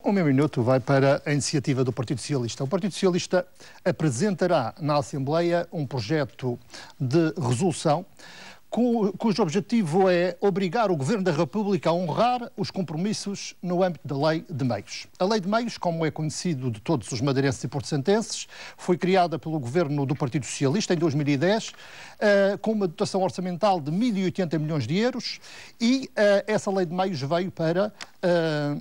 O meu minuto vai para a iniciativa do Partido Socialista. O Partido Socialista apresentará na Assembleia um projeto de resolução cujo objetivo é obrigar o Governo da República a honrar os compromissos no âmbito da Lei de Meios. A Lei de Meios, como é conhecido de todos os madeirenses e porto-santenses, foi criada pelo Governo do Partido Socialista em 2010, com uma dotação orçamental de 1.080 milhões de euros e essa Lei de Meios veio para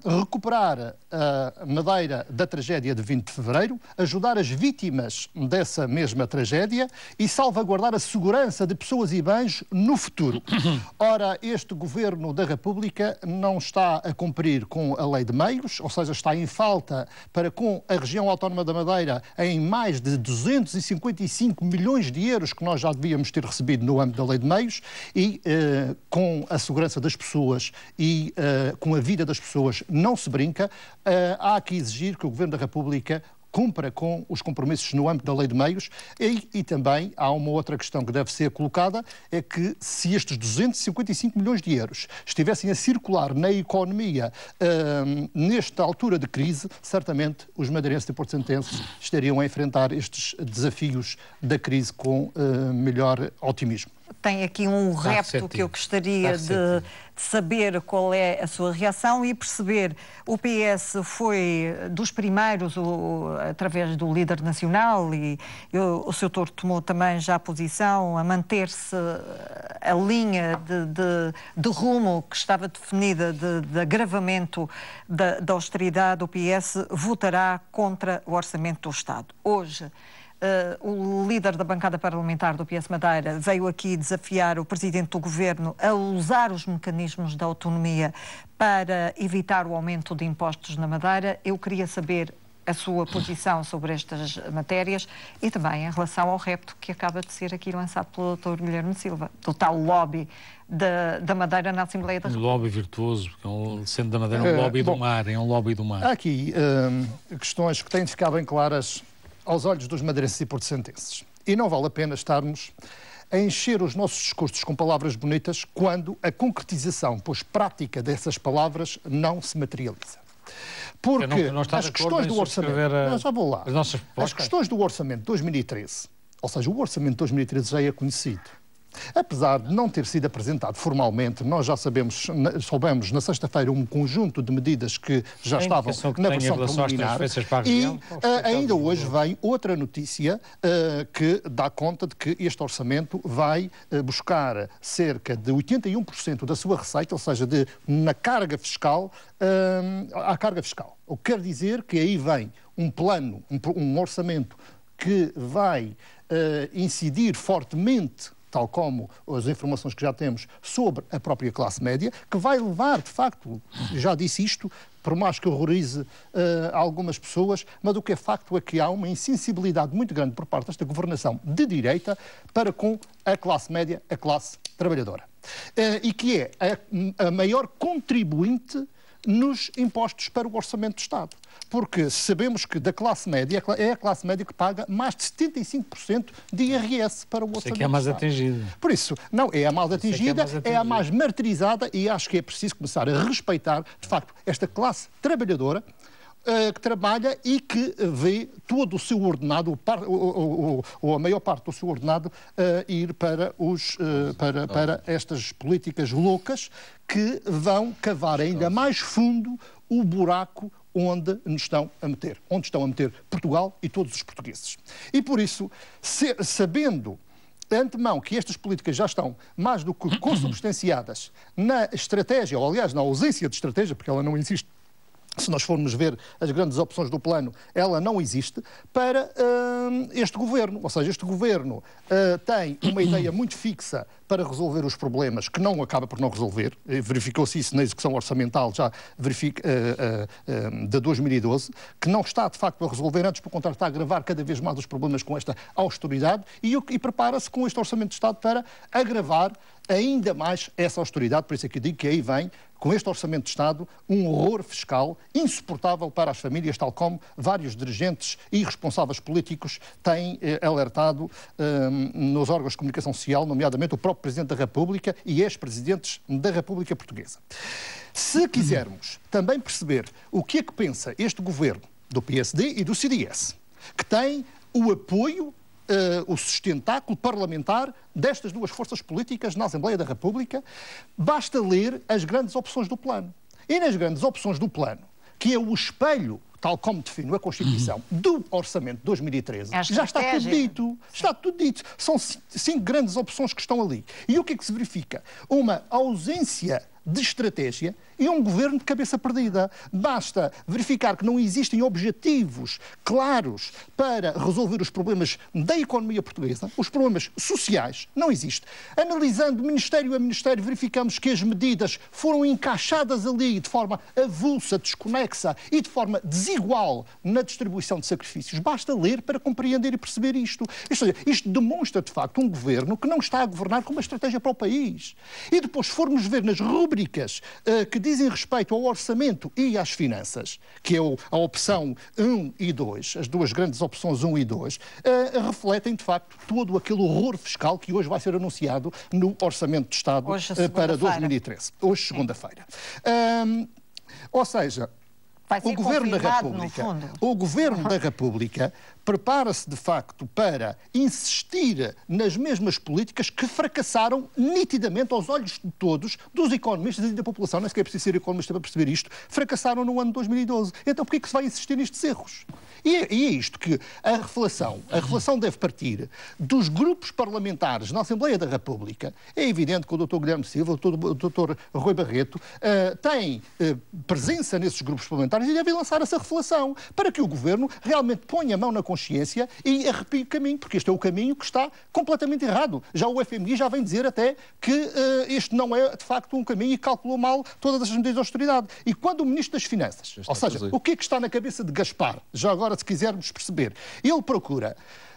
recuperar a Madeira da tragédia de 20 de fevereiro, ajudar as vítimas dessa mesma tragédia e salvaguardar a segurança de pessoas e bens no futuro. Ora, este Governo da República não está a cumprir com a Lei de Meios, ou seja, está em falta para com a região autónoma da Madeira em mais de 255 milhões de euros que nós já devíamos ter recebido no âmbito da Lei de Meios e com a segurança das pessoas e com a vida das pessoas não se brinca. Há que exigir que o Governo da República cumpra com os compromissos no âmbito da Lei de Meios e também há uma outra questão que deve ser colocada, é que se estes 255 milhões de euros estivessem a circular na economia nesta altura de crise, certamente os madeirenses e porto-santenses estariam a enfrentar estes desafios da crise com melhor otimismo. Tem aqui um repto que eu gostaria de saber qual é a sua reação e perceber. O PS foi dos primeiros, através do líder nacional, e o Sr. Touro tomou também já a posição a manter-se a linha de rumo que estava definida de agravamento da austeridade. O PS votará contra o Orçamento do Estado. Hoje, o líder da bancada parlamentar do PS Madeira veio aqui desafiar o presidente do governo a usar os mecanismos da autonomia para evitar o aumento de impostos na Madeira. Eu queria saber a sua posição sobre estas matérias e também em relação ao repto que acaba de ser aqui lançado pelo Dr. Guilherme Silva, do tal lobby da Madeira na Assembleia da República. Um lobby virtuoso, porque o centro da Madeira é um lobby do mar, é um lobby do mar. Há aqui questões que têm de ficar bem claras aos olhos dos madeirenses e porto-santenses. E não vale a pena estarmos a encher os nossos discursos com palavras bonitas quando a concretização, pois prática dessas palavras, não se materializa. Porque as questões do orçamento... Já vou lá. As questões do orçamento de 2013, ou seja, o orçamento de 2013 já é conhecido. Apesar de não ter sido apresentado formalmente, nós já soubemos na sexta-feira um conjunto de medidas que já estavam na versão preliminar e ainda hoje vem outra notícia que dá conta de que este orçamento vai buscar cerca de 81% da sua receita, ou seja, na carga fiscal, à carga fiscal. O que quer dizer que aí vem um plano, um orçamento que vai incidir fortemente, tal como as informações que já temos sobre a própria classe média, que vai levar, de facto, já disse isto, por mais que horrorize algumas pessoas, mas o que é facto é que há uma insensibilidade muito grande por parte desta governação de direita para com a classe média, a classe trabalhadora. E que é a maior contribuinte nos impostos para o Orçamento do Estado. Porque sabemos que da classe média, é a classe média que paga mais de 75% de IRS para o Orçamento do Estado. Isso é que é a mais atingida. Por isso, não, é a mais atingida, é a mais martirizada e acho que é preciso começar a respeitar, de facto, esta classe trabalhadora que trabalha e que vê todo o seu ordenado, ou a maior parte do seu ordenado, ir para estas políticas loucas que vão cavar ainda mais fundo o buraco onde nos estão a meter, Portugal e todos os portugueses. E por isso, sabendo de antemão que estas políticas já estão mais do que consubstanciadas na estratégia, ou aliás na ausência de estratégia, porque ela não existe. Se nós formos ver as grandes opções do plano, ela não existe para este governo. Ou seja, este governo tem uma ideia muito fixa para resolver os problemas que não acaba por não resolver. Verificou-se isso na execução orçamental já de 2012, que não está de facto a resolver, antes pelo contrário está a agravar cada vez mais os problemas com esta austeridade e prepara-se com este Orçamento de Estado para agravar ainda mais essa austeridade. Por isso é que eu digo que aí vem com este Orçamento de Estado, um horror fiscal insuportável para as famílias, tal como vários dirigentes e responsáveis políticos têm alertado nos órgãos de comunicação social, nomeadamente o próprio Presidente da República e ex-presidentes da República Portuguesa. Se quisermos também perceber o que é que pensa este governo do PSD e do CDS, que tem o apoio, o sustentáculo parlamentar destas duas forças políticas na Assembleia da República, basta ler as grandes opções do plano. E nas grandes opções do plano, que é o espelho, tal como define a Constituição, do Orçamento de 2013, já está tudo dito. Está tudo dito. São 5 grandes opções que estão ali. E o que é que se verifica? Uma ausência de estratégia e um governo de cabeça perdida. Basta verificar que não existem objetivos claros para resolver os problemas da economia portuguesa, os problemas sociais, não existe. Analisando ministério a ministério, verificamos que as medidas foram encaixadas ali de forma avulsa, desconexa e de forma desigual na distribuição de sacrifícios. Basta ler para compreender e perceber isto. Isto demonstra, de facto, um governo que não está a governar com uma estratégia para o país. E depois, se formos ver nas rubricas que dizem respeito ao orçamento e às finanças, que é a opção 1 e 2, as duas grandes opções 1 e 2, refletem, de facto, todo aquele horror fiscal que hoje vai ser anunciado no Orçamento de Estado para 2013. Hoje, segunda-feira. Ou seja, o Governo da República prepara-se, de facto, para insistir nas mesmas políticas que fracassaram nitidamente aos olhos de todos, dos economistas e da população, não é sequer preciso ser economista para perceber isto, fracassaram no ano de 2012. Então, porquê é que se vai insistir nestes erros? E é isto que a reflexão deve partir dos grupos parlamentares na Assembleia da República. É evidente que o Dr. Guilherme Silva, o Dr. Rui Barreto, têm presença nesses grupos parlamentares e devem lançar essa reflexão para que o Governo realmente ponha a mão na consciência e arrepie o caminho, porque este é o caminho que está completamente errado. Já o FMI já vem dizer até que este não é, de facto, um caminho e calculou mal todas as medidas de austeridade. E quando o Ministro das Finanças, ou seja, o que é que está na cabeça de Gaspar, já agora se quisermos perceber, ele procura,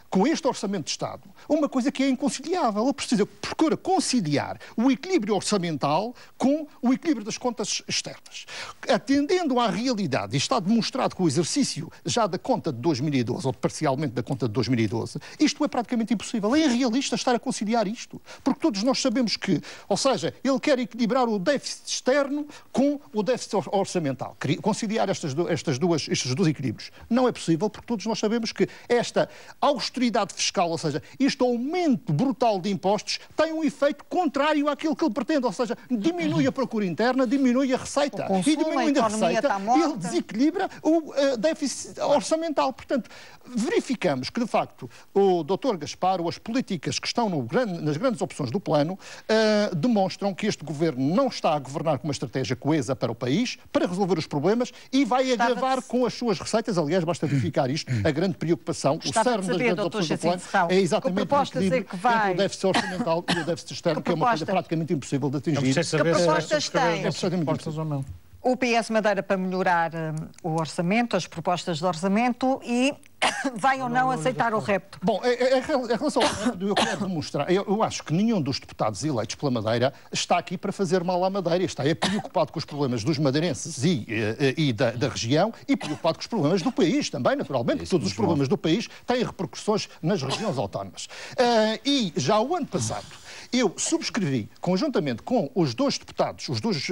com este Orçamento de Estado, uma coisa que é inconciliável. Ele procura conciliar o equilíbrio orçamental com o equilíbrio das contas externas. Atendendo à realidade, e está demonstrado com o exercício já da conta de 2012, ou parcialmente da conta de 2012, isto é praticamente impossível. É irrealista estar a conciliar isto. Porque todos nós sabemos que, ou seja, ele quer equilibrar o déficit externo com o déficit orçamental. Conciliar estes dois equilíbrios. Não é possível, porque todos nós sabemos que esta austeridade fiscal, ou seja, este aumento brutal de impostos tem um efeito contrário àquilo que ele pretende, ou seja, diminui a procura interna, diminui a receita. E diminuindo a receita, ele desequilibra o déficit orçamental. Portanto, verificamos que, de facto, o Dr. Gaspar, ou as políticas que estão nas grandes opções do plano, demonstram que este governo não está a governar com uma estratégia coesa para o país, para resolver os problemas, e vai agravar com as suas receitas. Aliás, basta verificar isto, a grande preocupação, o cerne das grandes opções do plano é exatamente o equilíbrio entre o déficit orçamental e o déficit externo, que é uma coisa praticamente impossível de atingir. Que propostas tem? O PS Madeira para melhorar o orçamento, as propostas de orçamento, e vai ou não aceitar o repto? Bom, em relação ao repto, eu quero demonstrar, eu acho que nenhum dos deputados eleitos pela Madeira está aqui para fazer mal à Madeira, está preocupado com os problemas dos madeirenses e da região, e preocupado com os problemas do país também, naturalmente, porque todos os problemas do país têm repercussões nas regiões autónomas. E já o ano passado, eu subscrevi, conjuntamente com os dois deputados, os dois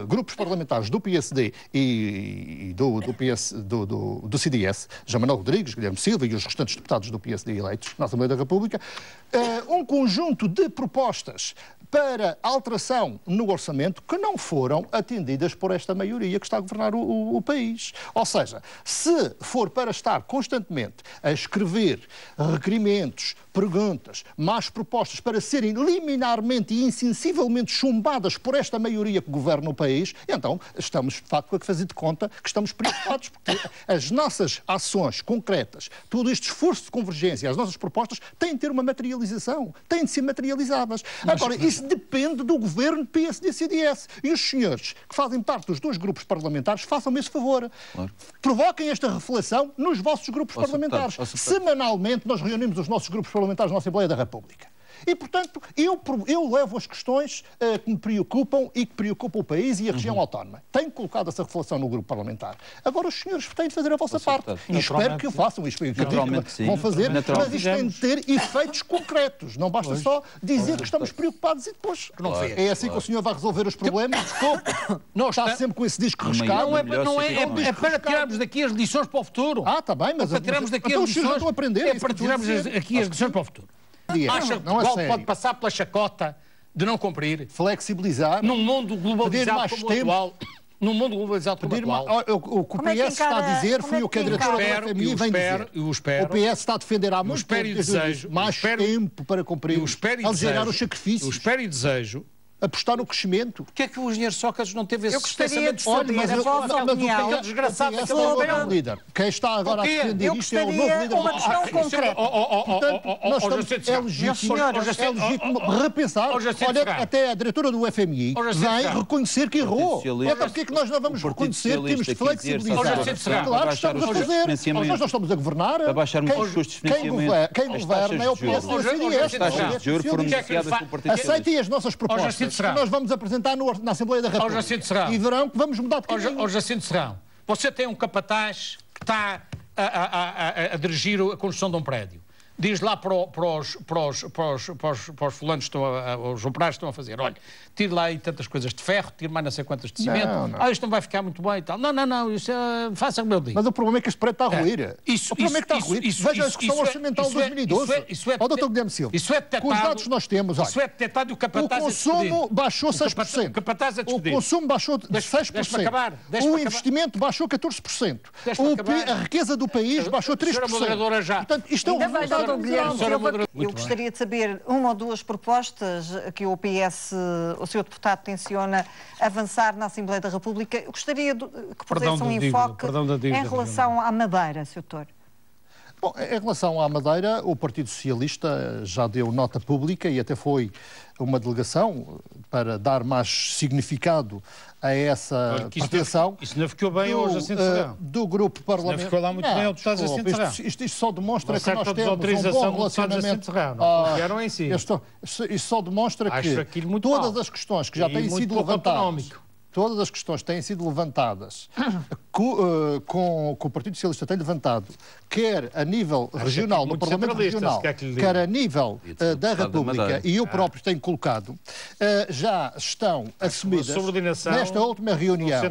grupos parlamentares do PSD e do CDS, João Manuel Rodrigues, Guilherme Silva e os restantes deputados do PSD eleitos na Assembleia da República, um conjunto de propostas para alteração no orçamento que não foram atendidas por esta maioria que está a governar o país. Ou seja, se for para estar constantemente a escrever requerimentos, perguntas, más propostas para serem liminarmente e insensivelmente chumbadas por esta maioria que governa o país, então estamos, de facto, a fazer de conta que estamos preocupados, porque as nossas ações concretas, todo este esforço de convergência, as nossas propostas, têm de ter uma materialização, têm de ser materializadas. Agora, isso depende do governo de PSD-CDS. E os senhores que fazem parte dos dois grupos parlamentares, façam-me esse favor. Claro. Provoquem esta reflexão nos vossos grupos parlamentares. Semanalmente nós reunimos os nossos grupos parlamentares na Assembleia da República. E, portanto, eu levo as questões que me preocupam e que preocupam o país e a região autónoma. Tenho colocado essa reflexão no grupo parlamentar. Agora, os senhores têm de fazer a vossa parte. E espero que o façam. E espero que vão fazer. Mas isto tem de ter efeitos concretos. Não basta só dizer que estamos preocupados e depois não vê. É assim que o senhor vai resolver os problemas. Desculpe. Não está sempre com esse disco riscado. É para tirarmos daqui as lições para o futuro. Está bem, mas para tirarmos daqui as lições. É para tirarmos aqui as lições para o futuro. Acha que Portugal pode passar pela chacota de não cumprir? Flexibilizar. Num mundo globalizado como o atual. Num mundo globalizado como o atual. O que o PS está a dizer foi o que a diretora do FMI vem dizer. O PS está a defender há muito tempo mais tempo para cumprir, a gerar os sacrifícios. Eu espero e desejo apostar no crescimento. Porquê é que o engenheiro Sócrates não teve esse pensamento de saber a vossa opinião desgraçado daquele novo líder? Quem está agora a defender isto é o novo líder. Uma questão concreta. Portanto, é legítimo repensar. Olha, até a diretora do FMI vem reconhecer que errou. Então porquê é que nós não vamos reconhecer que temos de flexibilizar? Claro que estamos a fazer. Nós não estamos a governar. Quem governa é o PS e o CDS. Aceitem as nossas propostas. Que nós vamos apresentar na Assembleia da República. E verão que vamos mudar de caminho. Ó Jacinto Serrão, você tem um capataz que está a dirigir a construção de um prédio. Diz lá para os fulanos, os operários que estão a fazer, olha, tire lá aí tantas coisas de ferro, tire mais não sei quantas de cimento, isto não vai ficar muito bem e tal. Não, isso faça como eu digo. Mas o problema é que este prédio está a ruir. O problema é que está a ruir. Veja a execução orçamental de 2012. Ó, Dr. Guilherme Silva, com os dados que nós temos, isso é detectado e o capataz o consumo baixou 6%. O consumo baixou 6%. O investimento baixou 14%. A riqueza do país baixou 3%. Portanto, isto é um resultado. Eu gostaria de saber uma ou duas propostas que o PS, o seu deputado, tenciona avançar na Assembleia da República. Eu gostaria que pusesse um enfoque em relação à Madeira, Sr. Doutor. Bom, em relação à Madeira, o Partido Socialista já deu nota pública e até foi uma delegação para dar mais significado a essa pretensão. Isso não ficou bem hoje, Jacinto Serrão. Do grupo parlamentar. Não ficou lá muito bem o deputado Jacinto Serrão. Isto só demonstra que nós temos um bom relacionamento. Isto só demonstra que todas as questões que já têm sido levantadas, todas as questões que têm sido levantadas com o Partido Socialista tem levantado, quer a nível regional, no Parlamento Regional, quer a nível da República, e eu próprio tenho colocado, já estão assumidas, nesta última reunião,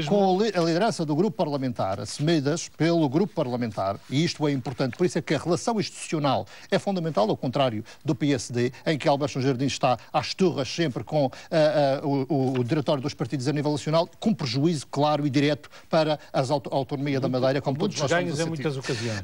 com a liderança do grupo parlamentar, assumidas pelo grupo parlamentar, e isto é importante, por isso é que a relação institucional é fundamental, ao contrário do PSD, em que Alberto Jardim está às turras sempre com o diretório dos partidos a nível nacional, com prejuízo claro e direto para a autonomia da Madeira, como todos nós ganhos em muitas ocasiões.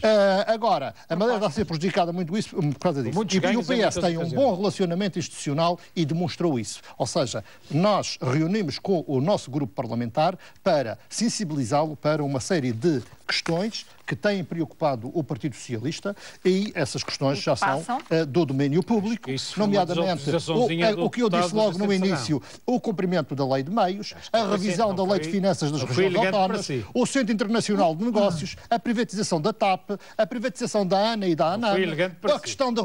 Agora, a Madeira está a ser prejudicada muito por causa disso. E o PS tem um bom relacionamento institucional e demonstrou isso. Ou seja, nós reunimos com o nosso grupo parlamentar para sensibilizá-lo para uma série de questões que têm preocupado o Partido Socialista e essas questões já são do domínio público, nomeadamente o que eu disse logo no início, o cumprimento da lei de meios, a revisão da lei de finanças das regiões autónomas, o Centro Internacional de Negócios, a privatização da TAP, a privatização da ANA e da ANAM, a questão da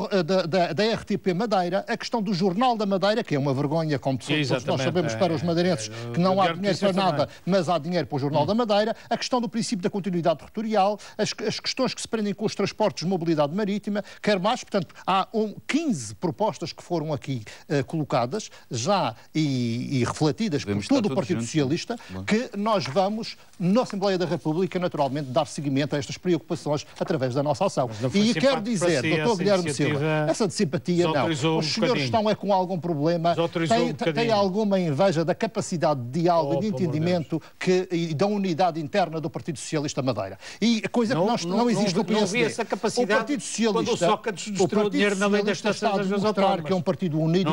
RTP Madeira, a questão do Jornal da Madeira, que é uma vergonha, como todos nós sabemos, para os madeirenses, que não há dinheiro para nada, mas há dinheiro para o Jornal da Madeira, a questão do princípio da continuidade territorial, as questões que se prendem com os transportes de mobilidade marítima, quer mais, portanto, há 15 propostas que foram aqui colocadas, já e refletidas por todo o Partido Socialista, que nós vamos, na Assembleia da República, naturalmente, dar seguimento a estas preocupações através da nossa ação. E quero dizer, Dr. Guilherme Silva, essa de simpatia não. Os senhores estão com algum problema, têm alguma inveja da capacidade de diálogo e de entendimento e da unidade interna do Partido Socialista Madeira. E a coisa que não existe no PSD. Não vi essa capacidade o Partido Socialista, quando o Sócrates destruiu o dinheiro na lei das taxas das autónomas. Que é um partido unido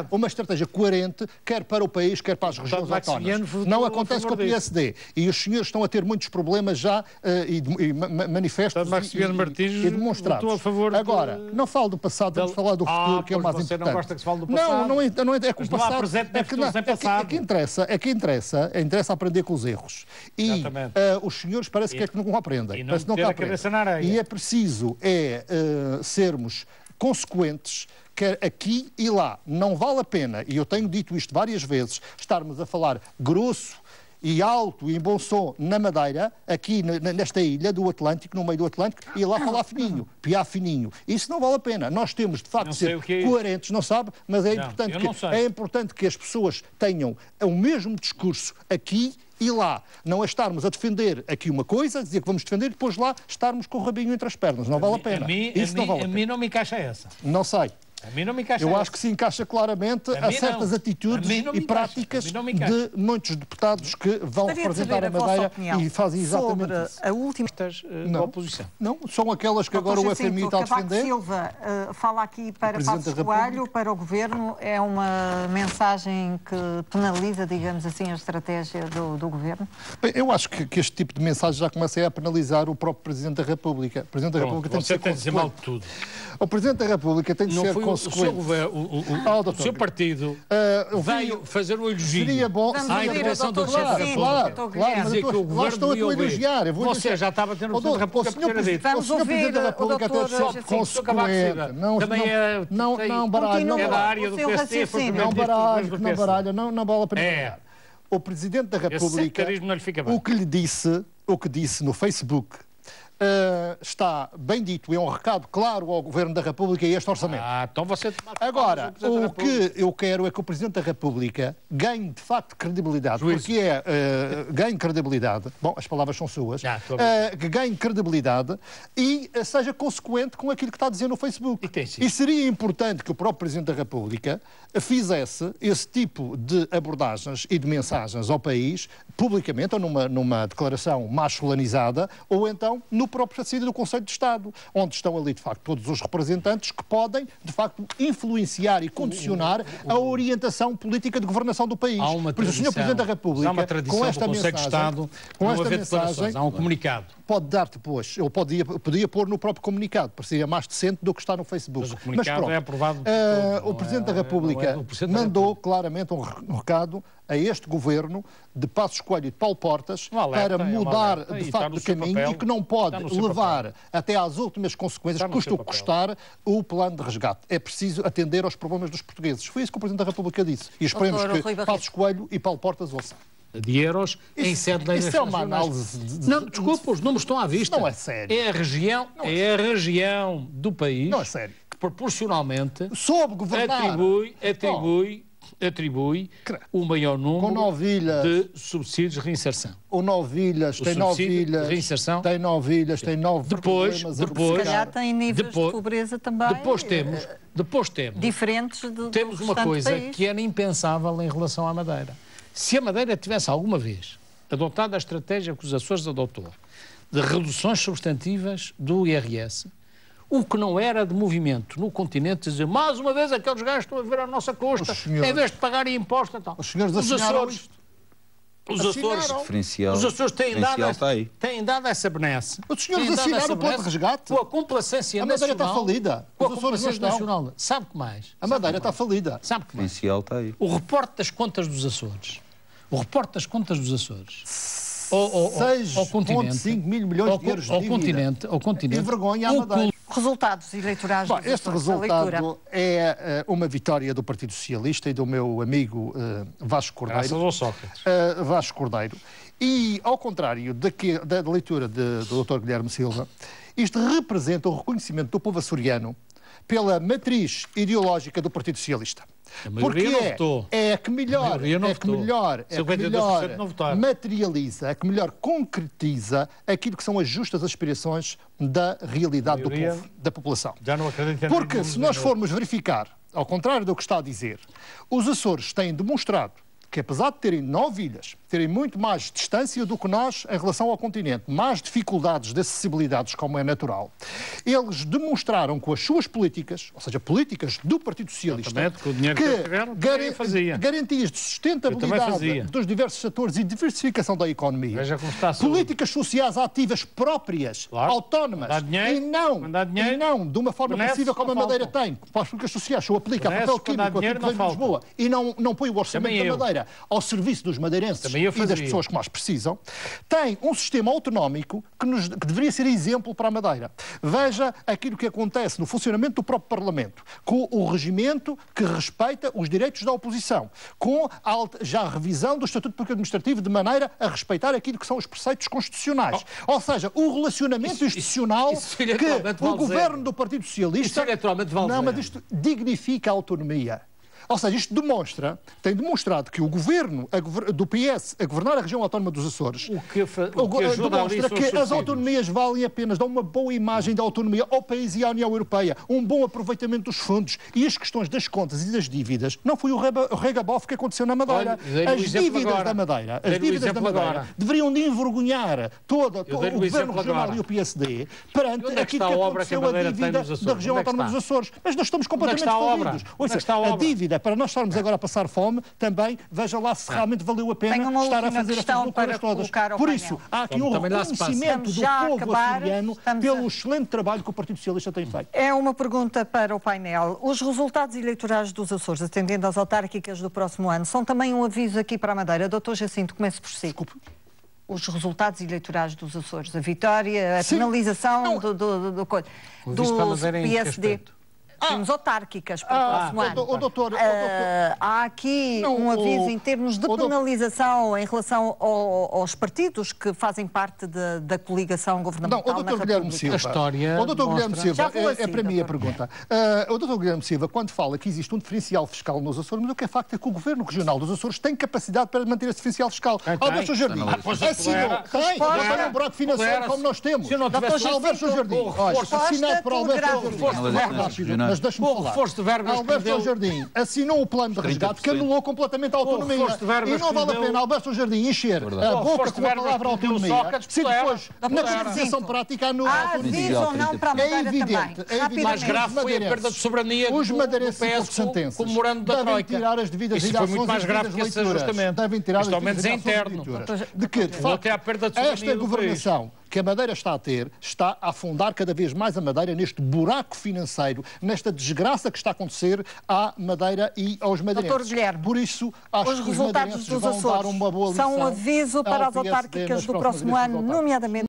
com uma estratégia coerente, quer para o país, quer para as regiões autónomas. Não acontece com o PSD. E os senhores estão a ter muitos problemas já e manifestos e demonstrados. Agora, não falo do passado, vamos falar do futuro, que é o mais importante. Não gosta que se fale do passado? Não é com o passado. É que interessa aprender com os erros. E os senhores parece que não aprendem. E é preciso sermos consequentes, quer aqui e lá. Não vale a pena, e eu tenho dito isto várias vezes, estarmos a falar grosso e alto e em bom som na Madeira, aqui nesta ilha do Atlântico, no meio do Atlântico, e lá falar fininho, piar fininho. Isso não vale a pena. Nós temos, de facto, de ser coerentes, não sabe? Mas é importante que as pessoas tenham o mesmo discurso aqui e lá. Não é estarmos a defender aqui uma coisa, dizer que vamos defender, e depois lá estarmos com o rabinho entre as pernas. Não vale a pena. A mim não me encaixa essa. Não sei. A mim não me encaixa. Eu acho que se encaixa claramente a certas atitudes e práticas de muitos deputados que vão representar a Madeira e fazem exatamente isso. A última da oposição. Não, são aquelas que agora o FMI está a defender. Silva fala aqui para Passos Coelho, para o Governo, é uma mensagem que penaliza, digamos assim, a estratégia do Governo? Bem, eu acho que este tipo de mensagem já começa a penalizar o próprio Presidente da República. O Presidente da República tem de ser consequente. Mal de tudo. O Presidente da República tem de ser consequente. O seu partido veio fazer um elogio à intervenção do Presidente da República. Claro, dizer que o lá estou a elogiar. Você já estava tendo o Presidente da República por ter dito. O Sr. Presidente da República tem de ser consequente. Não baralho. É da área do PSD. Não baralho. Não vale a pena. O Presidente da República, o que disse no Facebook, está bem dito, é um recado claro ao Governo da República e este orçamento. Então você... Agora, o que eu quero é que o Presidente da República ganhe, de facto, credibilidade. Porque ganhe credibilidade. Bom, as palavras são suas. Que ganhe credibilidade e seja consequente com aquilo que está a dizer no Facebook. E seria importante que o próprio Presidente da República fizesse esse tipo de abordagens e de mensagens ao país, publicamente, ou numa declaração mais solenizada, ou então no próprio saída do Conselho de Estado, onde estão ali, de facto, todos os representantes que podem, de facto, influenciar e condicionar a orientação política de governação do país. Por isso, o Sr. Presidente da República, com esta mensagem, há um comunicado. Pode dar depois, eu podia pôr no próprio comunicado, parecia mais decente do que está no Facebook. Mas o comunicado é aprovado. O Presidente da República mandou claramente um recado a este Governo de Passos Coelho e de Paulo Portas para mudar, de facto, de caminho e que não pode levar até às últimas consequências, custa o que custar, o plano de resgate. É preciso atender aos problemas dos portugueses. Foi isso que o Presidente da República disse. E esperemos que Passos Coelho e Paulo Portas ouçam. De euros em sede da Isso é uma análise... Não, desculpa, os números estão à vista. Não é sério. É a região do país que proporcionalmente atribui o maior número de subsídios de reinserção. O Novilhas tem 9 ilhas, tem 9 ilhas, tem 9 problemas. Se calhar tem níveis de pobreza também. Depois temos diferentes do temos uma coisa país. que era impensável em relação à Madeira. Se a Madeira tivesse alguma vez adotado a estratégia que os Açores adotou de reduções substantivas do IRS, o que não era de movimento no continente, dizer mais uma vez aqueles gajos estão a ver à nossa custa, em vez de pagarem imposto e tal. Os senhores assinaram isto. Os Açores têm dado essa benesse. Os senhores assinaram o plano de resgate. Com a complacência nacional. A Madeira está falida. Com a complacência nacional. Sabe que mais? A Madeira está falida. Sabe que mais? O reporte das contas dos Açores. Ao continente. 6,5 mil milhões de euros de dívida. Ao continente. E vergonha à Madeira. Resultados eleitorais. Este resultado é uma vitória do Partido Socialista e do meu amigo Vasco Cordeiro. Graças ao Sócrates. Vasco Cordeiro. E, ao contrário da leitura do Dr. Guilherme Silva, isto representa o reconhecimento do povo açoriano pela matriz ideológica do Partido Socialista. Porque é que melhor materializa, é que melhor concretiza aquilo que são as justas aspirações da realidade do povo, da população. Porque se nós formos verificar, ao contrário do que está a dizer, os Açores têm demonstrado que, apesar de terem 9 ilhas, terem muito mais distância do que nós em relação ao continente, mais dificuldades de acessibilidades, como é natural, eles demonstraram com as suas políticas, ou seja, políticas do Partido Socialista, que garantias de sustentabilidade dos diversos setores e diversificação da economia, políticas sociais ativas próprias, autónomas, e não de uma forma passiva como a Madeira tem, para as políticas sociais, só aplica a papel químico aqui de Lisboa e não põe o orçamento da Madeira Madeira ao serviço dos madeirenses e das pessoas que mais precisam, tem um sistema autonómico que deveria ser exemplo para a Madeira. Veja aquilo que acontece no funcionamento do próprio Parlamento, com o regimento que respeita os direitos da oposição, com já a revisão do Estatuto Público Administrativo de maneira a respeitar aquilo que são os preceitos constitucionais. Ou seja, o relacionamento institucional que o governo do Partido Socialista... Não, mas isto dignifica a autonomia. Ou seja, isto tem demonstrado que o governo do PS a governar a região autónoma dos Açores demonstra que as autonomias valem a pena, dão uma boa imagem da autonomia ao país e à União Europeia, um bom aproveitamento dos fundos e as questões das contas e das dívidas. Não foi o regabof que aconteceu na Madeira. As dívidas da Madeira deveriam de envergonhar todo o governo regional e o PSD perante aquilo que aconteceu a dívida da região autónoma dos Açores. Mas nós estamos completamente falidos. A dívida, para nós estarmos agora a passar fome, também veja lá se realmente valeu a pena estar a fazer estas loucuras todas. Por isso, há aqui um reconhecimento do povo açoriano pelo excelente trabalho que o Partido Socialista tem feito. É uma pergunta para o painel. Os resultados eleitorais dos Açores, atendendo às autárquicas do próximo ano, são também um aviso aqui para a Madeira. Dr. Jacinto, comece por si. Desculpe. Os resultados eleitorais dos Açores, a vitória, a penalização do PSD. Temos autárquicas para o próximo ano. Há aqui um aviso em termos de penalização em relação aos partidos que fazem parte da coligação governamental na República. A história. O Dr. Guilherme Silva, é para mim a pergunta. O Dr. Guilherme Silva, quando fala que existe um diferencial fiscal nos Açores, mas o que é facto é que o Governo Regional dos Açores tem capacidade para manter esse diferencial fiscal. Alberto Jardim, tem um buraco financeiro como nós temos. Alberto Jardim, assinado por Alberto Jardim. Mas deixe-me falar. Alberto Jardim assinou o plano de resgate que anulou completamente a autonomia. E não vale a pena Alberto Jardim encher a boca com a palavra autonomia se depois, na concretização prática, anula a autonomia. É evidente. Mais grave foi a perda de soberania os madeirenses e porto-santenses devem tirar as devidas ilações. Isso foi muito mais grave que esse ajustamento. Devem tirar as devidas ilações de que, de facto, esta governação que a Madeira está a ter, está a afundar cada vez mais a Madeira neste buraco financeiro, nesta desgraça que está a acontecer à Madeira e aos madeirenses. Dr. Guilherme, por isso, acho os resultados que os dos madeirenses vão dar uma boa lição são um aviso para as autárquicas do próximo ano, nomeadamente